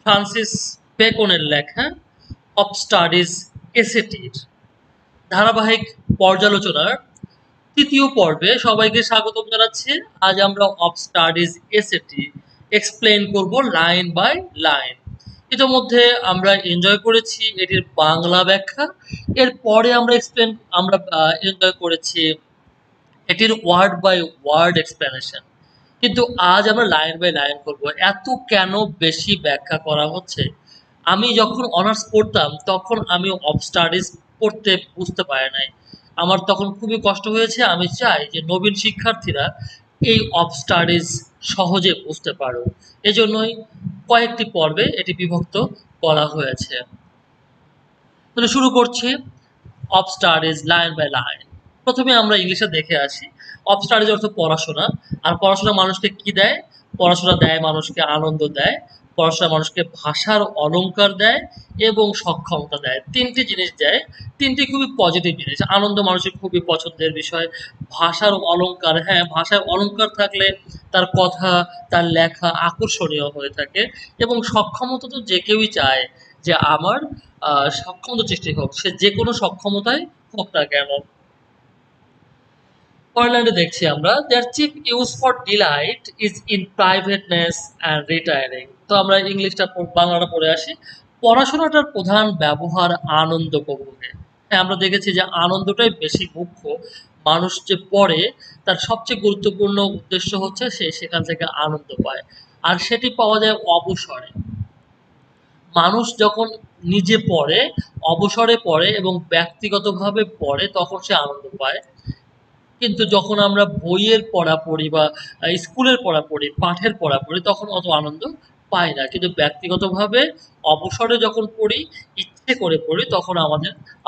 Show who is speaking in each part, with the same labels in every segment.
Speaker 1: Francis বেকনের লেখা of studies এসেটির ধারাবাহিক পর্যালোচনার তৃতীয় পর্বে সবাইকে স্বাগতম জানাচ্ছি। আজ আমরা অফ স্টাডিজ এসেটি এক্সপ্লেইন করব লাইন বাই লাইন। ইতিমধ্যে আমরা এনজয় করেছি এটির বাংলা ব্যাখ্যা, এরপরে আমরা এনজয় করেছি এটির ওয়ার্ড বাই ওয়ার্ড এক্সপ্লেনেশন। কিন্তু আজ আমরা লাইন বাই লাইন করব। এত কেন বেশি ব্যাখ্যা করা হচ্ছে? আমি যখন অনার্স পড়তাম তখন আমি অফ স্টাডিজ পড়তে বুঝতে পারি নাই, আমার তখন খুবই কষ্ট হয়েছে। আমি চাই যে নবীন শিক্ষার্থীরা এই অফ স্টাডিজ সহজে বুঝতে পারুক, এজন্যই কয়েকটি পর্বে এটি বিভক্ত করা হয়েছে। তাহলে শুরু করছি of studies line by line. প্রথমে আমরা ইংলিশে দেখে আসি। অফ স্টাডিজ অর্থ পড়াশোনা। আর পড়াশোনা মানুষকে কি দেয়? পড়াশোনা দেয় মানুষকে আনন্দ দেয়, পড়াশোনা মানুষকে ভাষার অলংকার দেয় এবং সক্ষমতা দেয়। তিনটি জিনিস দেয়, তিনটি খুবই পজিটিভ জিনিস। আনন্দ মানুষের খুবই পছন্দের বিষয়। ভাষার অলংকার, হ্যাঁ, ভাষার অলংকার থাকলে তার কথা, তার লেখা আকর্ষণীয় হয়ে থাকে। এবং সক্ষমতা তো যে কেউই চায় যে আমার সক্ষমতা সৃষ্টি হোক, সে যে কোনো সক্ষমতায় হোক না কেন। পরের লাইনে দেখছি আমরা, their chief use for delight is in privateness and retiring. তো আমরা ইংলিশটা বাংলাটা পড়ে আসি। পড়াশোনাটার প্রধান ব্যবহার আনন্দ উপভোগে। হ্যাঁ, আমরা দেখেছি যে আনন্দটাই বেশি মুখ্য। মানুষ যে পড়ে তার সবচেয়ে গুরুত্বপূর্ণ উদ্দেশ্য হচ্ছে সে সেখান থেকে আনন্দ পায়, আর সেটি পাওয়া যায় অবসরে। মানুষ যখন নিজে পড়ে, অবসরে পড়ে এবং ব্যক্তিগতভাবে পড়ে, তখন সে আনন্দ পায়। কিন্তু যখন আমরা বইয়ের পড়া পড়ি বা স্কুলের পড়া পড়ি, পাঠের পড়া পড়ি, তখন অত আনন্দ পাই না। কিন্তু ব্যক্তিগতভাবে অবসরে যখন পড়ি, ইচ্ছে করে পড়ি, তখন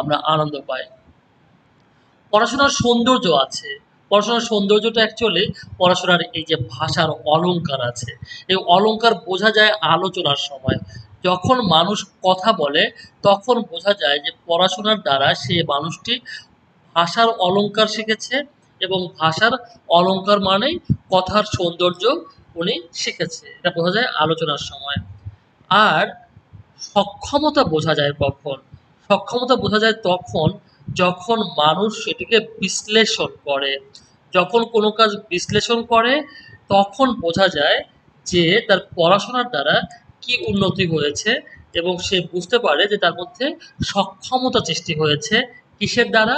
Speaker 1: আমরা আনন্দ পাই। পড়াশোনার সৌন্দর্য আছে। পড়াশোনার সৌন্দর্যটা অ্যাকচুয়ালি পড়াশোনার এই যে ভাষার অলংকার আছে, এই অলংকার বোঝা যায় আলোচনার সময়। যখন মানুষ কথা বলে তখন বোঝা যায় যে পড়াশোনার দ্বারা সে মানুষটি ভাষার অলংকার শিখেছে, এবং ভাষার অলংকার মানেই কথার সৌন্দর্য উনি শিখেছে। এটা বোঝা যায় আলোচনার সময়। আর সক্ষমতা বোঝা যায় কখন? সক্ষমতা বোঝা যায় তখন যখন মানুষ সেটিকে বিশ্লেষণ করে। যখন কোনো কাজ বিশ্লেষণ করে তখন বোঝা যায় যে তার পড়াশোনার দ্বারা কি উন্নতি হয়েছে, এবং সে বুঝতে পারে যে তার মধ্যে সক্ষমতা সৃষ্টি হয়েছে কিসের দ্বারা?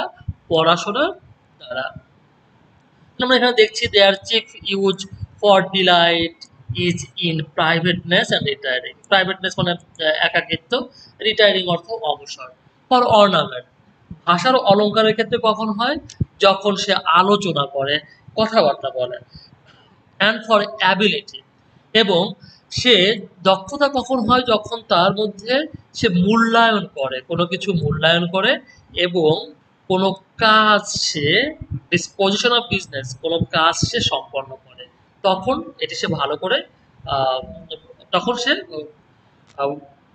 Speaker 1: পড়াশোনার দ্বারা। আমরা এখানে দেখছি their chief use for delight is in privateness and retiring. Privateness মানে একাকিত্ব, রিটায়ারিং অর্থ অবসর। ফর অর্নামেন্ট, ভাষার অলংকারের ক্ষেত্রে কখন হয়? যখন সে আলোচনা করে, কথাবার্তা বলে। অ্যান্ড ফর অ্যাবিলিটি, এবং সে দক্ষতা কখন হয়? যখন তার মধ্যে সে মূল্যায়ন করে, কোনো কিছু মূল্যায়ন করে, এবং কোনো কাজ সে ডিসপোজিশন অফ বিজনেস, কোনো কাজ সে সম্পন্ন করে, তখন এটি সে ভালো করে আহ, তখন সে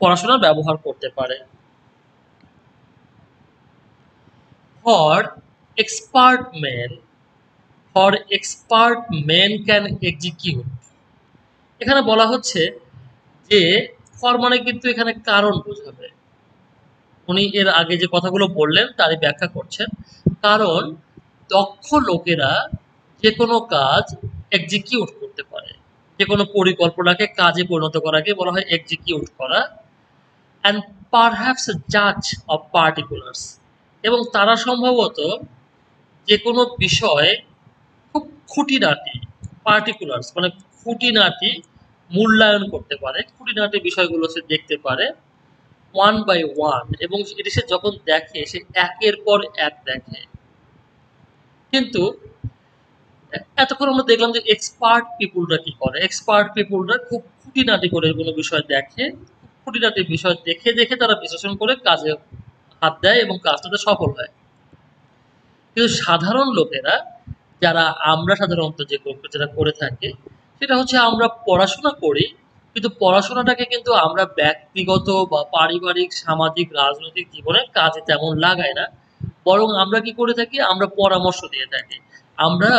Speaker 1: পড়াশোনার ব্যবহার করতে পারে। For expert men, for expert men can execute. এখানে বলা হচ্ছে যে ফর মানে কিন্তু এখানে কারণ বোঝাবে। উনি এর আগে যে কথাগুলো বললেন তারই ব্যাখ্যা করছেন। কারণ দক্ষ লোকেরা যে কোনো কাজ এক্সিকিউট করতে পারে, যে কোনো পরিকল্পনাকে কাজে পরিণত করাকে বলা হয় এক্সিকিউট করা। অ্যান্ড পারহ্যাপস জাজ অফ পার্টিকুলার্স, এবং তারা সম্ভবত যে কোনো বিষয় খুব খুঁটিনাটি, পার্টিকুলার্স মানে খুঁটিনাটি মূল্যায়ন করতে পারে, খুঁটিনাটি বিষয়গুলো সে দেখতে পারে ওয়ান বাই ওয়ান, এবং এটি সে যখন দেখে সে একের পর এক দেখে। কিন্তু এতক্ষণ আমরা দেখলাম যে এক্সপার্ট পিপুলরা কি করে। এক্সপার্ট পিপুলরা খুব খুঁটিনাটি করে কোনো বিষয় দেখে, খুঁটিনাটি বিষয় দেখে দেখে তারা বিশ্লেষণ করে কাজে হাত দেয় এবং কাজটাতে সফল হয়। কিন্তু সাধারণ লোকেরা, যারা আমরা সাধারণত যেটা করে থাকি সেটা হচ্ছে আমরা পড়াশোনা করি, কিন্তু পড়াশোনাটাকে কিন্তু আমরা ব্যক্তিগত বা পারিবারিক, সামাজিক, রাজনৈতিক জীবনে কাজে তেমন লাগাই না। বরং আমরা কি করে থাকি? আমরা পরামর্শ দিয়ে থাকি, আমরা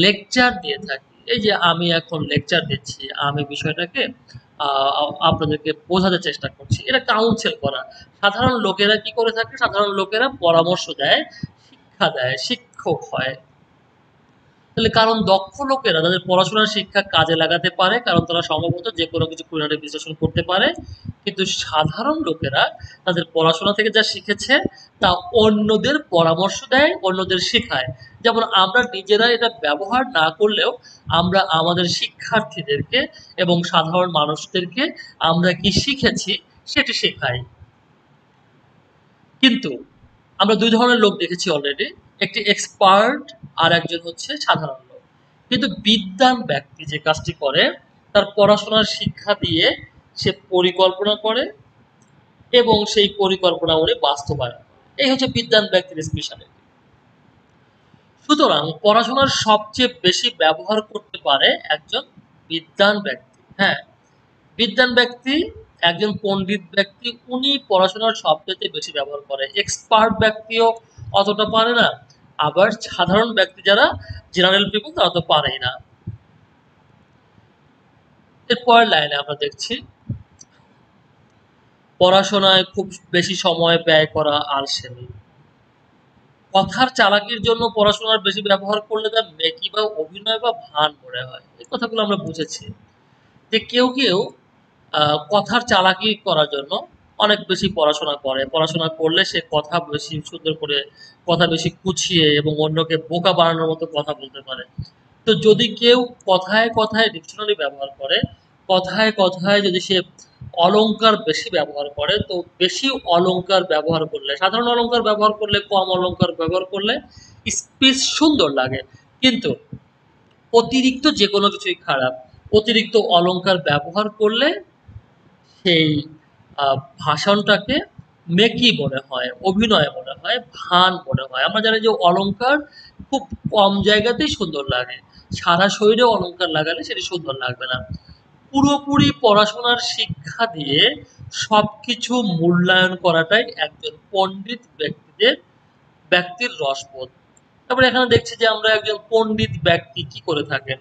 Speaker 1: লেকচার দিয়ে থাকি। এই যে আমি এখন লেকচার দিচ্ছি, আমি বিষয়টাকে আপনাদেরকে বোঝাতে চেষ্টা করছি। এটা কাউন্সেল করা। সাধারণ লোকেরা কি করে থাকে? সাধারণ লোকেরা পরামর্শ দেয়, শিক্ষা দেয়, শিক্ষক হয়। তাহলে কারণ দক্ষ লোকেরা তাদের পড়াশোনার শিক্ষা কাজে লাগাতে পারে, কারণ তারা সম্ভবত যে কোনো কিছু খুঁটিনাটি বিশ্লেষণ করতে পারে। কিন্তু সাধারণ লোকেরা তাদের পড়াশোনা থেকে যা শিখেছে তা অন্যদের পরামর্শ দেয়, অন্যদের শেখায়। যেমন আমরা নিজেরা এটা ব্যবহার না করলেও আমরা আমাদের শিক্ষার্থীদেরকে এবং সাধারণ মানুষদেরকে আমরা কি শিখেছি সেটি শেখাই। কিন্তু আমরা ২ ধরনের লোক দেখেছি অলরেডি। একটি এক্সপার্ট আর একজন হচ্ছে সাধারণ লোক। কিন্তু বিদ্বান ব্যক্তি যে কাজটি করে তার পড়াশোনার শিক্ষা দিয়ে সে পরিকল্পনা করে এবং সেই পরিকল্পনা উনি বাস্তবায়ন করে। এই হচ্ছে বিদ্বান ব্যক্তির স্পেশালিটি। সুতরাং পড়াশোনার সবচেয়ে বেশি ব্যবহার করতে পারে একজন বিদ্বান ব্যক্তি। হ্যাঁ, বিদ্বান ব্যক্তি, একজন পণ্ডিত ব্যক্তি, উনি পড়াশোনার সবচাইতে বেশি ব্যবহার করে। এক্সপার্ট ব্যক্তিও অতটা পারে না, আবার সাধারণ ব্যক্তি যারা জেনারেল পিপল তারা তো পারেই না। এরপরের লাইনে আমরা দেখছি পড়াশোনায় খুব বেশি সময় ব্যয় করা আলসেমি। কথার চালাকির জন্য পড়াশোনার বেশি ব্যবহার করলে তার মেকি বা অভিনয় বা ভান মনে হয়। এই কথাগুলো আমরা বুঝেছি যে কেউ কেউ কথার চালাকি করার জন্য অনেক বেশি পড়াশোনা করে। পড়াশোনা করলে সে কথা বেশি সুন্দর করে, কথা বেশি গুছিয়ে এবং অন্যকে বোকা বানানোর মতো কথা বলতে পারে। তো যদি কেউ কথায় কথায় ডিকশনারি ব্যবহার করে, কথায় কথায় যদি সে অলংকার বেশি ব্যবহার করে, তো বেশি অলংকার ব্যবহার করলে, সাধারণ অলংকার ব্যবহার করলে, কম অলংকার ব্যবহার করলে স্পিচ সুন্দর লাগে। কিন্তু অতিরিক্ত যে কোনো কিছুই খারাপ। অতিরিক্ত অলংকার ব্যবহার করলে সেই ভাষণটাকে মেকি মনে হয়, অভিনয় মনে হয়, ভান মনে হয়। আমরা জানি যে অলংকার খুব কম জায়গাতেই সুন্দর লাগে। সারা শরীরে অলংকার লাগালে সেটি সুন্দর লাগবে না। পুরোপুরি পড়াশোনার শিক্ষা দিয়ে সবকিছু মূল্যায়ন করাটাই একজন পণ্ডিত ব্যক্তির রসবোধ। তারপরে এখানে দেখছি যে আমরা একজন পণ্ডিত ব্যক্তি কি করে থাকেন।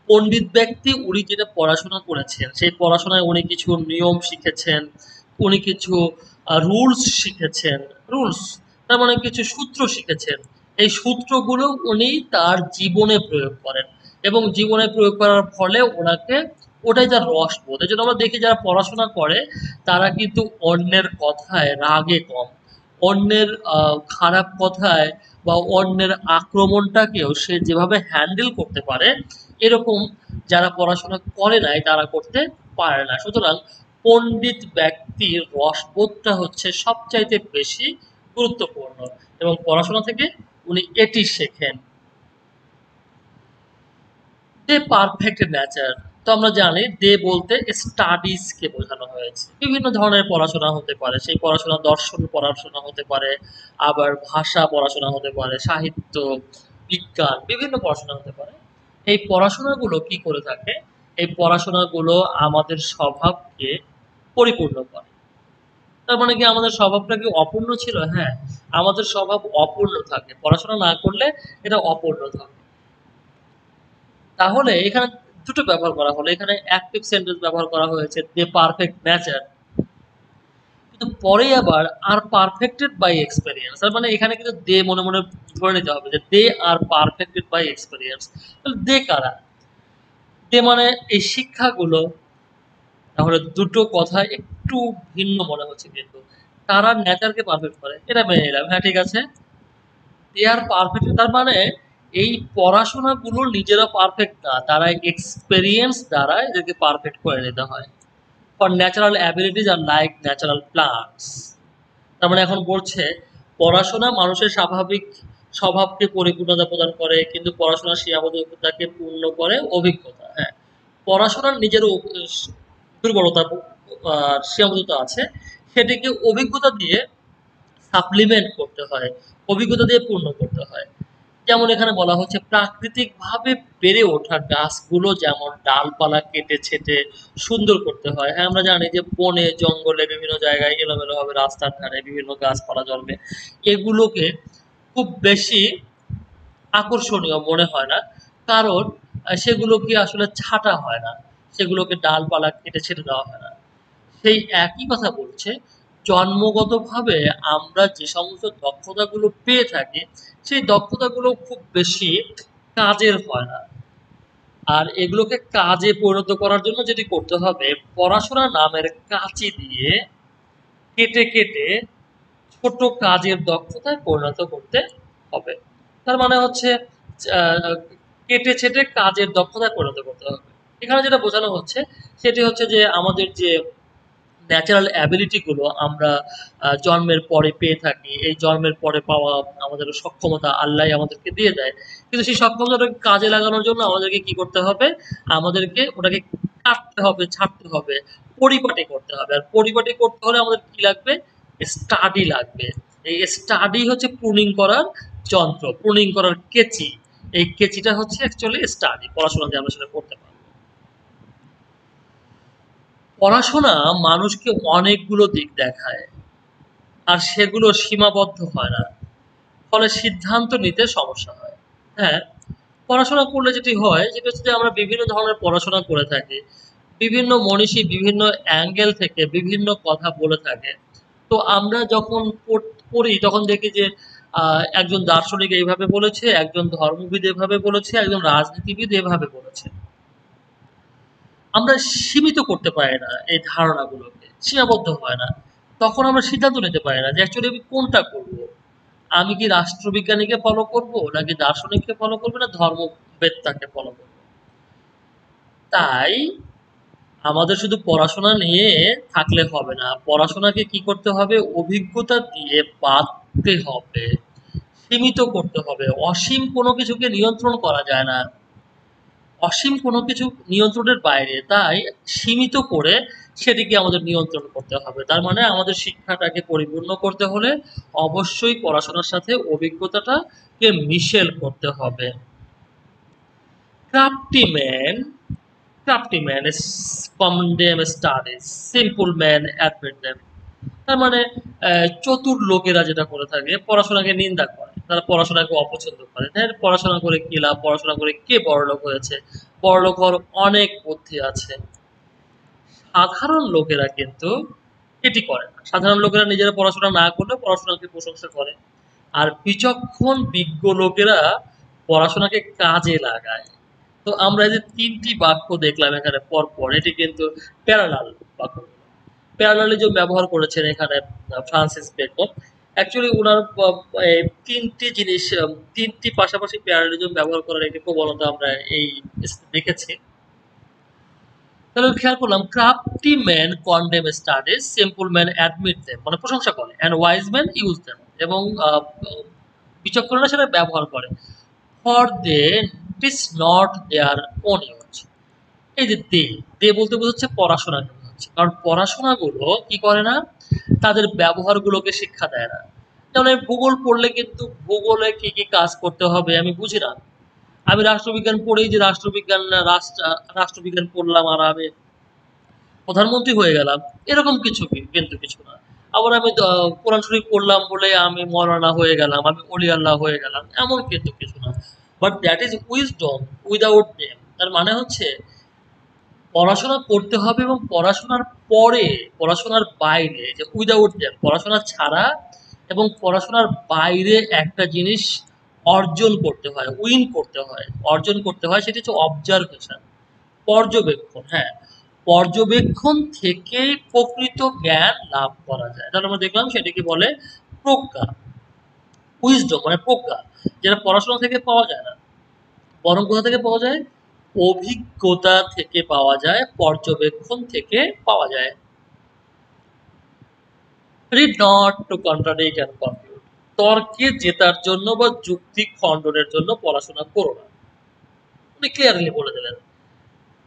Speaker 1: পণ্ডিত ব্যক্তি উনি যেটা পড়াশোনা করেছেন সেই পড়াশোনায় উনি কিছু নিয়ম শিখেছেন, উনি কিছু রুলস শিখেছেন। রুলস তার মানে কিছু সূত্র শিখেছেন। এই সূত্রগুলো উনি তার জীবনে প্রয়োগ করেন এবং জীবনে প্রয়োগ করার ফলে ওনাকে ওটাই তার রসবোধ। এই জন্য আমরা দেখি যারা পড়াশোনা করে তারা কিন্তু অন্যের কথায় রাগে কম, অন্যের খারাপ কথায় বা অন্যের আক্রমণটাকেও সে যেভাবে হ্যান্ডেল করতে পারে, এরকম যারা পড়াশোনা করে নাই তারা করতে পারে না। সুতরাং পণ্ডিত ব্যক্তির রসবোধটা হচ্ছে সবচাইতে বেশি গুরুত্বপূর্ণ এবং পড়াশোনা থেকে উনি এটি শেখেন। দে পারফেক্ট নেচার। তো আমরা জানি দে বলতে স্টাডিজ কে বোঝানো হয়েছে। বিভিন্ন ধরনের পড়াশোনা হতে পারে। সেই পড়াশোনা দর্শন পড়াশোনা হতে পারে, আবার ভাষা পড়াশোনা হতে পারে, সাহিত্য, বিজ্ঞান, বিভিন্ন পড়াশোনা হতে পারে। এই পড়াশোনাগুলো কি করে থাকে? এই পড়াশোনাগুলো আমাদের স্বভাবকে পরিপূর্ণ করে। তার মানে কি আমাদের স্বভাবটা কি অপূর্ণ ছিল? হ্যাঁ, আমাদের স্বভাব অপূর্ণ থাকে। পড়াশোনা না করলে এটা অপূর্ণ থাকে। তাহলে এখানে দুটো ব্যবহার করা হলো। এখানে অ্যাক্টিভ সেন্টেন্স ব্যবহার করা হয়েছে দে পারফেক্ট নেচার, কিন্তু পরে আবার আর পারফেক্টেড বাই এক্সপেরিয়েন্স। তার মানে এখানে কিন্তু দে মনে মনে ধরে নিতে হবে যে দে আর পারফেক্টেড বাই এক্সপেরিয়েন্স। তাহলে দে কারা? দে মানে এই শিক্ষাগুলো। তাহলে দুটো কথা একটু ভিন্ন মনে হচ্ছে, কিন্তু তারা নেচারকে পারফেক্ট করে এটা মেনে নিলাম। হ্যাঁ, ঠিক আছে, দে আর পারফেক্ট তার মানে এই পড়াশোনাগুলো নিজেরা পারফেক্ট না, তারা এক্সপেরিয়েন্স দ্বারা এদেরকে পারফেক্ট করে নিতে হয়। For natural abilities are like natural plants. তার মানে এখন বলছে পড়াশোনা মানুষের স্বাভাবিক স্বভাবকে পরিপূর্ণতা প্রদান করে, কিন্তু পড়াশোনার সীমাবদ্ধতাকে পূর্ণ করে অভিজ্ঞতা। হ্যাঁ, পড়াশোনার নিজের দুর্বলতা সীমাবদ্ধতা আছে, সেটিকে অভিজ্ঞতা দিয়ে সাপ্লিমেন্ট করতে হয়, অভিজ্ঞতা দিয়ে পূর্ণ করতে হয়। যেমন এখানে বলা হচ্ছে প্রাকৃতিকভাবে বেড়ে ওঠা গাছগুলো যেমন ডালপালা কেটে ছেটে সুন্দর করতে হয়। হ্যাঁ, আমরা জানি যে বনে জঙ্গলে বিভিন্ন জায়গায় এলোমেলোভাবে রাস্তার ধারে বিভিন্ন গাছপালা জন্মে। এগুলোকে খুব বেশি আকর্ষণীয় মনে হয় না, কারণ সেগুলোকে আসলে ছাঁটা হয় না। সেগুলোকে ডালপালা কেটে ছেড়ে দেওয়া হয় না। সেই একই কথা বলছে, জন্মগতভাবে আমরা যে সমস্ত দক্ষতাগুলো পেয়ে থাকি, সেই দক্ষতাগুলো খুব বেশি কাজের হয় না। আর এগুলোকে কাজে পরিণত করার জন্য যেটি করতে হবে, পড়াশোনা নামের কাঁচি দিয়ে কেটে কেটে ছোট কাজের দক্ষতায় পরিণত করতে হবে। তার মানে হচ্ছে আহ, কেটে ছেটে কাজের দক্ষতায় পরিণত করতে হবে। এখানে যেটা বোঝানো হচ্ছে সেটি হচ্ছে যে আমাদের যে ন্যাচারাল অ্যাবিলিটি গুলো আমরা জন্মের পরে পেয়ে থাকি, এই জন্মের পরে পাওয়া আমাদের সক্ষমতা আল্লাহ আমাদেরকে দিয়ে দেয়, কিন্তু সেই সক্ষমতাটাকে কাজে লাগানোর জন্য আমাদেরকে কি করতে হবে, আমাদেরকে ওটাকে কাটতে হবে, ছাড়তে হবে, পরিপাটি করতে হবে। আর পরিপাটি করতে হলে আমাদের কি লাগবে, স্টাডি লাগবে। এই স্টাডি হচ্ছে প্রুনিং করার যন্ত্র, প্রুনিং করার কেচি। এই কেচিটা হচ্ছে অ্যাকচুয়ালি স্টাডি, পড়াশোনা দিয়ে আমরা সেটা করতে পারবো। পড়াশোনা মানুষকে অনেকগুলো দিক দেখায়, আর সেগুলো সীমাবদ্ধ হয় না, ফলে সিদ্ধান্ত নিতে সমস্যা হয়। হ্যাঁ, পড়াশোনা করলে যেটি হয় সেটা হচ্ছে যে আমরা বিভিন্ন ধরনের পড়াশোনা করে থাকি, বিভিন্ন মনীষী বিভিন্ন অ্যাঙ্গেল থেকে বিভিন্ন কথা বলে থাকে। তো আমরা যখন পড়ি তখন দেখি যে একজন দার্শনিক এইভাবে বলেছে, একজন ধর্মবিদ এভাবে বলেছে, একজন রাজনীতিবিদ এভাবে বলেছে। আমরা সীমিত করতে পারি না এই ধারণাগুলোকে, সীমাবদ্ধ হয় না। তখন আমরা সিদ্ধান্ত নিতে পারি না যে অ্যাকচুয়ালি আমি কোনটা করব। আমি কি রাষ্ট্রবিজ্ঞানীকে ফলো করব, নাকি দার্শনিককে ফলো করব, না ধর্মবেত্তাকে ফলো করব। তাই আমাদের শুধু পড়াশোনা নিয়ে থাকলে হবে না, পড়াশোনাকে কি করতে হবে, অভিজ্ঞতা দিয়ে বাঁধতে হবে, সীমিত করতে হবে। অসীম কোনো কিছুকে নিয়ন্ত্রণ করা যায় না, অসীম কোনো কিছু নিয়ন্ত্রণের বাইরে, তাই সীমিত করে সেটিকে আমাদের নিয়ন্ত্রণ করতে হবে। তার মানে আমাদের শিক্ষাটাকে পরিপূর্ণ করতে হলে অবশ্যই পড়াশোনার সাথে অভিজ্ঞতাটাকে মিশেল করতে হবে। Crafty man crafty man is condemn studies, simple man admit them। তার মানে চতুর লোকেরা যেটা করে থাকে, পড়াশোনাকে নিন্দা করে, তারা পড়াশোনাকে অপছন্দ করে। তাই পড়াশোনা করে কি লাভ, পড়াশোনা করে কে বড়লোক হয়েছে, বড়লোক হওয়ার অনেক বুদ্ধি আছে। সাধারণ লোকেরা কিন্তু এটি করে না, সাধারণ লোকেরা নিজেরা পড়াশোনা না করলে পড়াশোনাকে প্রশংসা করে। আর বিচক্ষণ বিজ্ঞ লোকেরা পড়াশোনাকে কাজে লাগায়। তো আমরা এই যে তিনটি বাক্য দেখলাম এখানে পরপর, এটি কিন্তু প্যারালাল বাক্য। প্যারালালিজম ব্যবহার করেছেন এখানে ফ্রান্সিস বেকন। অ্যাকচুয়ালি ওনার তিনটি জিনিস, তিনটি পাশাপাশি প্যারালালিজম ব্যবহার করার একটি প্রবণতা আমরা এই দেখেছি। তাহলে খেয়াল করলাম, crafty man condemn studies, simple man admit them, মানে প্রশংসা করে, and wise man use them, এবং বিচক্ষণরা সেটা ব্যবহার করে। For they it is not their own use. এই যে দে বলতে বোঝাচ্ছে পড়াশোনাকে বোঝাচ্ছে, কারণ পড়াশোনাগুলো কি করে না, তাদের ব্যবহারগুলোকে শিক্ষা দেয় না। যেমন আমি ভূগোল পড়লে কিন্তু ভূগোলে কি কি কাজ করতে হবে আমি বুঝি না। আমি রাষ্ট্রবিজ্ঞান পড়েই যে রাষ্ট্রবিজ্ঞান পড়লাম আর আমি প্রধানমন্ত্রী হয়ে গেলাম, এরকম কিছু কিন্তু কিছু না। আবার আমি কোরআন শরীফ পড়লাম বলে আমি মৌলানা হয়ে গেলাম, আমি অলি আল্লাহ হয়ে গেলাম, এমন কিন্তু কিছু না। But that is wisdom without name. তার মানে হচ্ছে পড়াশোনা করতে হবে, এবং পড়াশোনার পরে, পড়াশোনার বাইরে, যে উইদাউট দেম, পড়াশোনা ছাড়া এবং পড়াশোনার বাইরে একটা জিনিস অর্জন করতে হয়, উইন করতে হয়, অর্জন করতে হয়, সেটি হচ্ছে অবজারভেশন, পর্যবেক্ষণ। হ্যাঁ, পর্যবেক্ষণ থেকেই প্রকৃত জ্ঞান লাভ করা যায়। তাহলে আমরা দেখলাম সেটিকে বলে প্রজ্ঞা, উইজডম মানে প্রজ্ঞা, যেটা পড়াশোনা থেকে পাওয়া যায় না, বরং কোথা থেকে পাওয়া যায়, অভিজ্ঞতা থেকে পাওয়া যায়, পর্যবেক্ষণ থেকে পাওয়া যায়। Read not to contradict and confuse. তর্কে জেতার জন্য বা যুক্তি খণ্ডনের জন্য পড়াশোনা করো না। উনি ক্লিয়ারলি বলে দিলেন,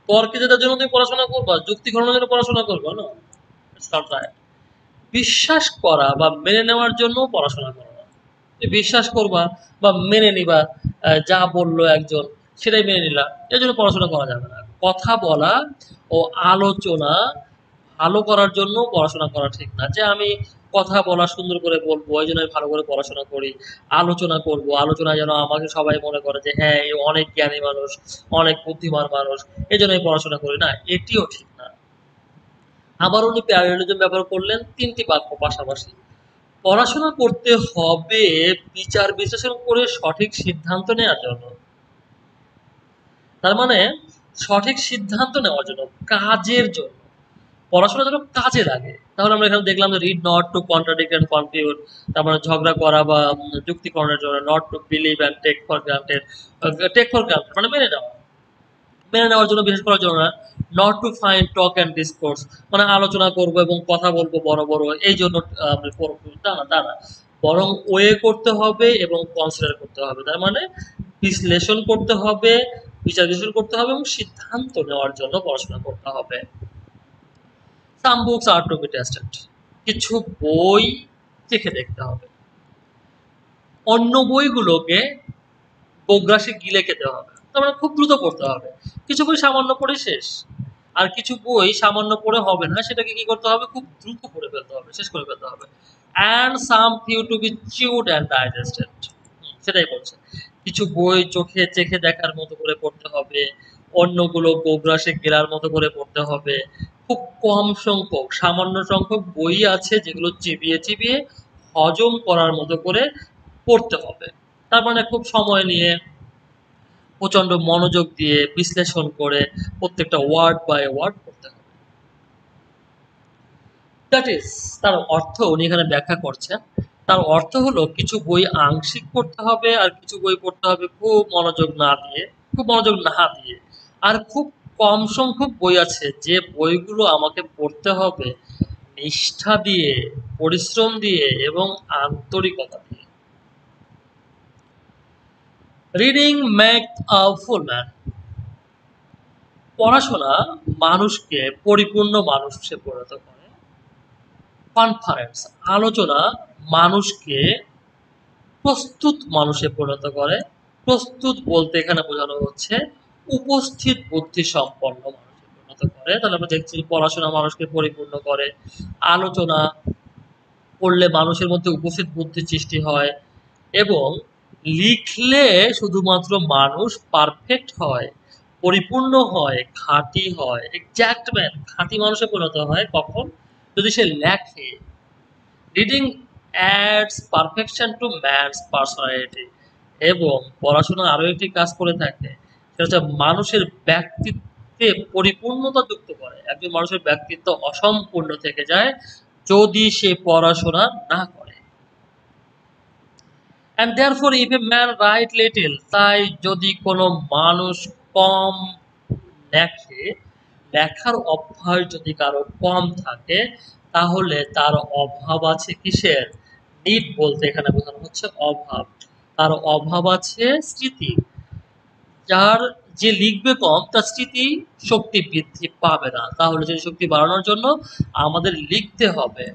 Speaker 1: তর্কে জেতার জন্য তুমি পড়াশোনা করবা, যুক্তি খণ্ডনের জন্য পড়াশোনা করবা না। বিশ্বাস করা বা মেনে নেওয়ার জন্য পড়াশোনা করো না। তুমি বিশ্বাস করবা বা মেনে নিবা, যা বললো একজন সেটাই মেনে নিলা, এর জন্য পড়াশোনা করা যাবে না। কথা বলা ও আলোচনা ভালো করার জন্য পড়াশোনা করা ঠিক না। যে আমি কথা বলা সুন্দর করে বলবো, এই জন্য আমি ভালো করে পড়াশোনা করি। আলোচনা করব, আলোচনায় যেন আমাকে সবাই মনে করে যে হ্যাঁ, এ অনেক জ্ঞানী মানুষ, অনেক বুদ্ধিমান মানুষ, এই জন্য আমি পড়াশোনা করি না, এটিও ঠিক না। আবার উনি প্যারালেলিজম ব্যবহার করলেন ৩টি বাক্য পাশাপাশি। পড়াশোনা করতে হবে বিচার বিশ্লেষণ করে সঠিক সিদ্ধান্ত নেওয়ার জন্য। তার মানে সঠিক সিদ্ধান্ত নেওয়ার জন্য, কাজের জন্য। পড়াশোনা যেন কাজে লাগে। তাহলে আমরা এখানে দেখলাম যে read not to contradict and confuse, তার মানে ঝগড়া করা বা যুক্তিকরণের জন্য, not to believe and take for granted, take for granted মানে মেনে নেওয়া, মেনে নেওয়ার জন্য, বিশ্বাস করার জন্য না। Not to find talk and discourse মানে আলোচনা করব এবং কথা বলবো বড় বড়, এই জন্য আপনি তা না, তা না। বরং ওয়ে করতে হবে এবং কনসিডার করতে হবে। তার মানে বিশ্লেষণ করতে হবে, বিচার বিশ্লেষণ করতে হবে এবং সিদ্ধান্ত নেওয়ার জন্য পড়াশোনা করতে হবে। Some books are to be tested, কিছু বই চেখে দেখতে হবে। অন্য বইগুলোকে গোগ্রাসে গিলে খেতে হবে, তার মানে খুব দ্রুত পড়তে হবে। কিছু বই সামান্য পড়ে শেষ, আর কিছু বই সামান্য পড়ে হবে না, সেটাকে কি করতে হবে, খুব দ্রুত পড়ে ফেলতে হবে, শেষ করে ফেলতে হবে। And some few to be chewed and digested, সেটাই বলছে। কিছু বই চোখে চেখে দেখার মতো করে পড়তে হবে, অন্যগুলো গোগ্রাসে গেলার মতো করে পড়তে হবে। খুব কম সংখ্যক, সামান্য সংখ্যক বই আছে যেগুলো চিবিয়ে চিবিয়ে হজম করার মতো করে পড়তে হবে। তার মানে খুব সময় নিয়ে, প্রচন্ড মনোযোগ দিয়ে বিশ্লেষণ করে প্রত্যেকটা ওয়ার্ড বাই ওয়ার্ড পড়তে হবে। দ্যাট ইজ, তার অর্থ উনি এখানে ব্যাখ্যা করছেন। তার অর্থ হলো কিছু বই আংশিক পড়তে হবে আর কিছু বই পড়তে হবে খুব মনোযোগ না দিয়ে, খুব মনোযোগ না দিয়ে। আর খুব কম সংখ্যক বই আছে যে বইগুলো আমাকে পড়তে হবে নিষ্ঠা দিয়ে, পরিশ্রম দিয়ে এবং আন্তরিকতা দিয়ে। Reading make a full man, পড়াশোনা মানুষকে পরিপূর্ণ মানুষে পরিণত করে। কনফারেন্স, আলোচনা মানুষকে প্রস্তুত মানুষে পরিণত করে। প্রস্তুত বলতে এখানে বোঝানো হচ্ছে উপস্থিত বুদ্ধি সম্পন্ন মানুষে পরিণত করে। তাহলে আমরা দেখছি পড়াশোনা মানুষকে পরিপূর্ণ করে, আলোচনা করলে মানুষের মধ্যে উপস্থিত বুদ্ধির সৃষ্টি হয়, এবং লিখলে শুধুমাত্র মানুষ পারফেক্ট হয়, পরিপূর্ণ হয়, খাঁটি হয়, এক্সাক্ট ম্যান, খাঁটি মানুষে পরিণত হয় কখন, যদি সে লেখে। Reading adds perfection to man's personality, এবং পড়াশোনা আরও একটি কাজ করে থাকে, সেটা হচ্ছে মানুষের ব্যক্তিত্বে পরিপূর্ণতা যুক্ত করে। একজন মানুষের ব্যক্তিত্ব অসম্পূর্ণ থেকে যায় যদি সে পড়াশোনা না করে। And therefore if a man right little, তাই যদি কোনো মানুষ কম লেখে, লেখার অভ্যাস যদি কারো কম থাকে, তাহলে তার অভাব আছে কিসের, নিড বলতে এখানে বোঝানো হচ্ছে অভাব। তার অভাব আছে স্মৃতি। যার, যে লিখবে কম তার স্মৃতি শক্তি বৃদ্ধি পাবে না। তাহলে সেই শক্তি বাড়ানোর জন্য আমাদের লিখতে হবে।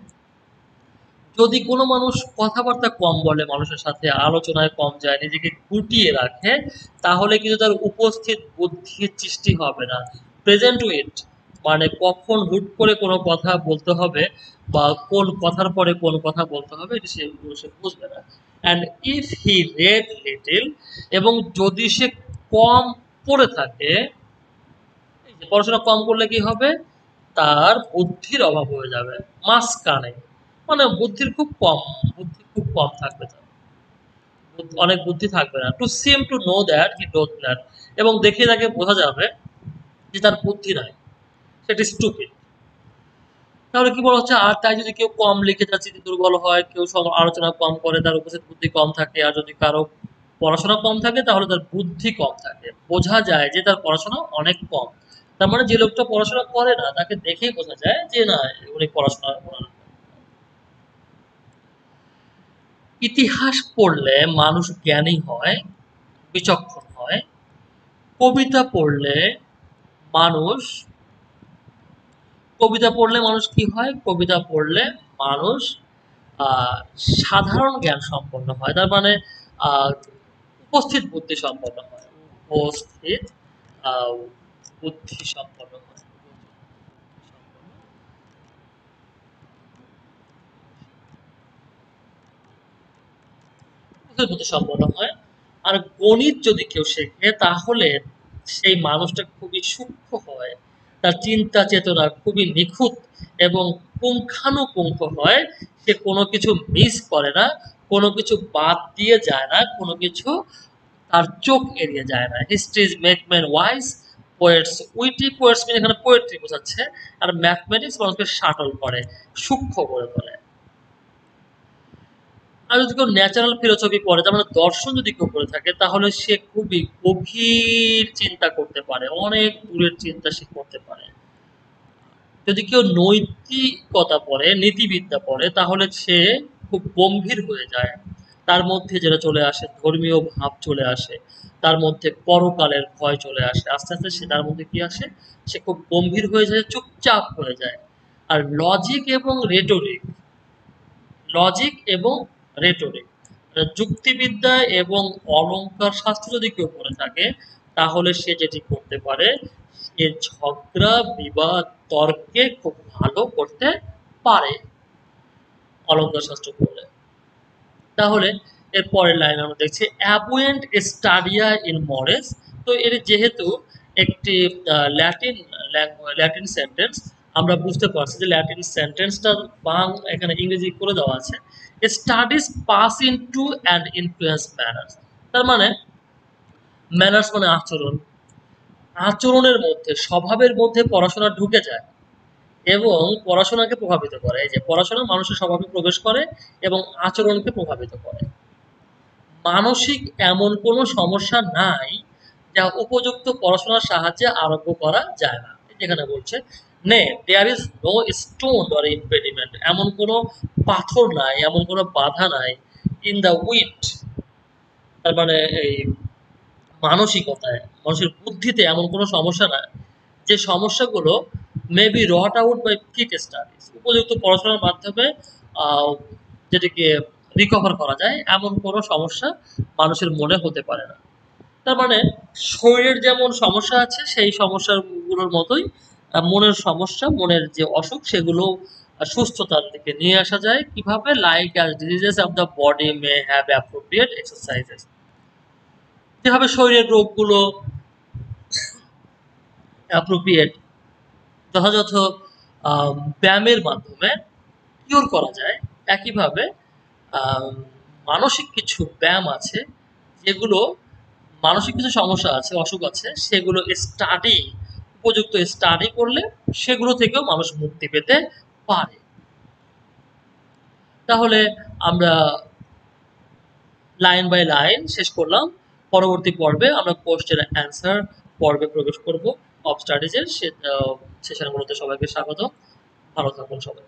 Speaker 1: যদি কোনো মানুষ কথাবার্তা কম বলে, মানুষের সাথে আলোচনায় কম যায়, নিজেকে গুটিয়ে রাখে, তাহলে কিন্তু তার উপস্থিত বুদ্ধির সৃষ্টি হবে না। প্রেজেন্ট উইথ মানে কখন হুট করে কোনো কথা বলতে হবে বা কোন কথার পরে কোন কথা বলতে হবে, এটি সে বুঝবে না। And if he red little, এবং যদি সে কম পড়ে থাকে, পড়াশোনা কম করলে কি হবে, তার বুদ্ধির অভাব হয়ে যাবে। মাঝখানে মানে বুদ্ধির খুব কম, বুদ্ধি খুব কম থাকবে তার, অনেক বুদ্ধি থাকবে না। To seem to know that he don't learn, এবং দেখে তাকে বোঝা যাবে যে তার বুদ্ধি নাই, সেটি স্টুপিড। তাহলে কি বলা হচ্ছে, আর তাই যদি কেউ কম লিখে তার স্মৃতি দুর্বল হয়, কেউ আলোচনা কম করে তার উপস্থিত বুদ্ধি কম থাকে, আর যদি কারো পড়াশোনা কম থাকে তাহলে তার বুদ্ধি কম থাকে। বোঝা যায় যে তার পড়াশোনা অনেক কম। তার মানে যে লোকটা পড়াশোনা করে না তাকে দেখেই বোঝা যায় যে না, উনি পড়াশোনা করেন। ইতিহাস পড়লে মানুষ জ্ঞানী হয়, বিচক্ষণ হয়। কবিতা পড়লে মানুষ, কবিতা পড়লে মানুষ কি হয়, কবিতা পড়লে মানুষ আহ, সাধারণ জ্ঞান সম্পন্ন হয়। তার মানে আহ, উপস্থিত বুদ্ধি সম্পন্ন হয়, উপস্থিত আহ, বুদ্ধি সম্পন্ন হয়। বুদ্ধি সম্পন্ন হয়। আর গণিত যদি কেউ শেখে তাহলে সেই মানুষটা খুবই সূক্ষ্ম হয়, তার চিন্তা চেতনা খুবই নিখুঁত এবং পুঙ্খানুপুঙ্খ হয়। সে কোনো কিছু মিস করে না, কোনো কিছু বাদ দিয়ে যায় না, কোনো কিছু তার চোখ এড়িয়ে যায় না। Histories make man wise, poets witty, poets mean এখানে পোয়েট্রি বোঝাচ্ছে, আর ম্যাথমেটিক্স মানুষকে শাটল করে, সূক্ষ্ম করে তোলে। আর যদি কেউ ন্যাচারাল ফিলোসফি পড়ে, তার মানে দর্শন যদি কেউ করে থাকে, তাহলে সে খুবই গভীর চিন্তা করতে পারে, অনেক দূরের চিন্তা সে করতে পারে। যদি কেউ নৈতিকতা পড়ে, নীতিবিদ্যা পড়ে, তাহলে সে খুব গম্ভীর হয়ে যায়। তার মধ্যে যেটা চলে আসে ধর্মীয় ভাব চলে আসে, তার মধ্যে পরকালের ভয় চলে আসে, আস্তে আস্তে সে তার মধ্যে কি আসে, সে খুব গম্ভীর হয়ে যায়, চুপচাপ হয়ে যায়। আর লজিক এবং রেটরিক যুক্তিবিদ্যা এবং অলংকার শাস্ত্র যদি কেউ করে থাকে, তাহলে সে যেটি করতে পারে, সে ঝগড়া বিবাদ তর্কে খুব ভালো করতে পারে অলংকার শাস্ত্র করলে। তাহলে এর পরের লাইন আমরা দেখছি অ্যাবুয়েন্ট স্টাডিয়া ইন মরেস। তো এর যেহেতু একটি ল্যাটিন ল্যাটিন সেন্টেন্স, আমরা বুঝতে পারছি যে ল্যাটিন সেন্টেন্সটা এখানে ইংরেজি করে দেওয়া আছে। Studies pass into and influence manners. তার মানে ম্যানার্স মানে আচরণ, আচরণের মধ্যে, স্বভাবের মধ্যে পড়াশোনা ঢুকে যায় এবং পড়াশোনাকে প্রভাবিত করে। এই যে পড়াশোনা মানুষের স্বভাবে প্রবেশ করে এবং আচরণকে প্রভাবিত করে। মানসিক এমন কোনো সমস্যা নাই যা উপযুক্ত পড়াশোনার সাহায্যে আরোগ্য করা যায় না। যেখানে বলছে nay there is no stone or impediment, এমন কোনো পাথর নাই, এমন কোনো বাধা নাই ইন দ্য উইট, তার মানে এই মানসিকতায়, মানুষের বুদ্ধিতে এমন কোনো সমস্যা নাই যে সমস্যাগুলো may be wrought out by fit studies, উপযুক্ত পড়াশোনার মাধ্যমে যেটিকে রিকভার করা যায়, এমন কোনো সমস্যা মানুষের মনে হতে পারে না। তার মানে শরীরের যেমন সমস্যা আছে, সেই সমস্যাগুলোর মতোই মনের সমস্যা, মনের যে অসুখ, সেগুলো সুস্থতার দিকে নিয়ে আসা যায় কিভাবে, like as diseases of the body may have appropriate exercises. যেভাবে শরীরের রোগগুলো অ্যাপ্রোপ্রিয়েট যথাযথ ব্যায়ামের মাধ্যমে কিওর করা যায়, একইভাবে মানসিক কিছু ব্যায়াম আছে, যেগুলো মানসিক কিছু সমস্যা আছে, অসুখ আছে, সেগুলো উপযুক্ত স্টাডি করলে সেগুলো থেকেও মানুষ মুক্তি পেতে পারে। তাহলে আমরা লাইন বাই লাইন শেষ করলাম। পরবর্তী পর্বে আমরা কোয়েশ্চেন অ্যান্সার পর্বে প্রবেশ করব অফ স্টাডিজের। সেশনগুলোতে সবাইকে স্বাগত। ভালো থাকুন সবাই।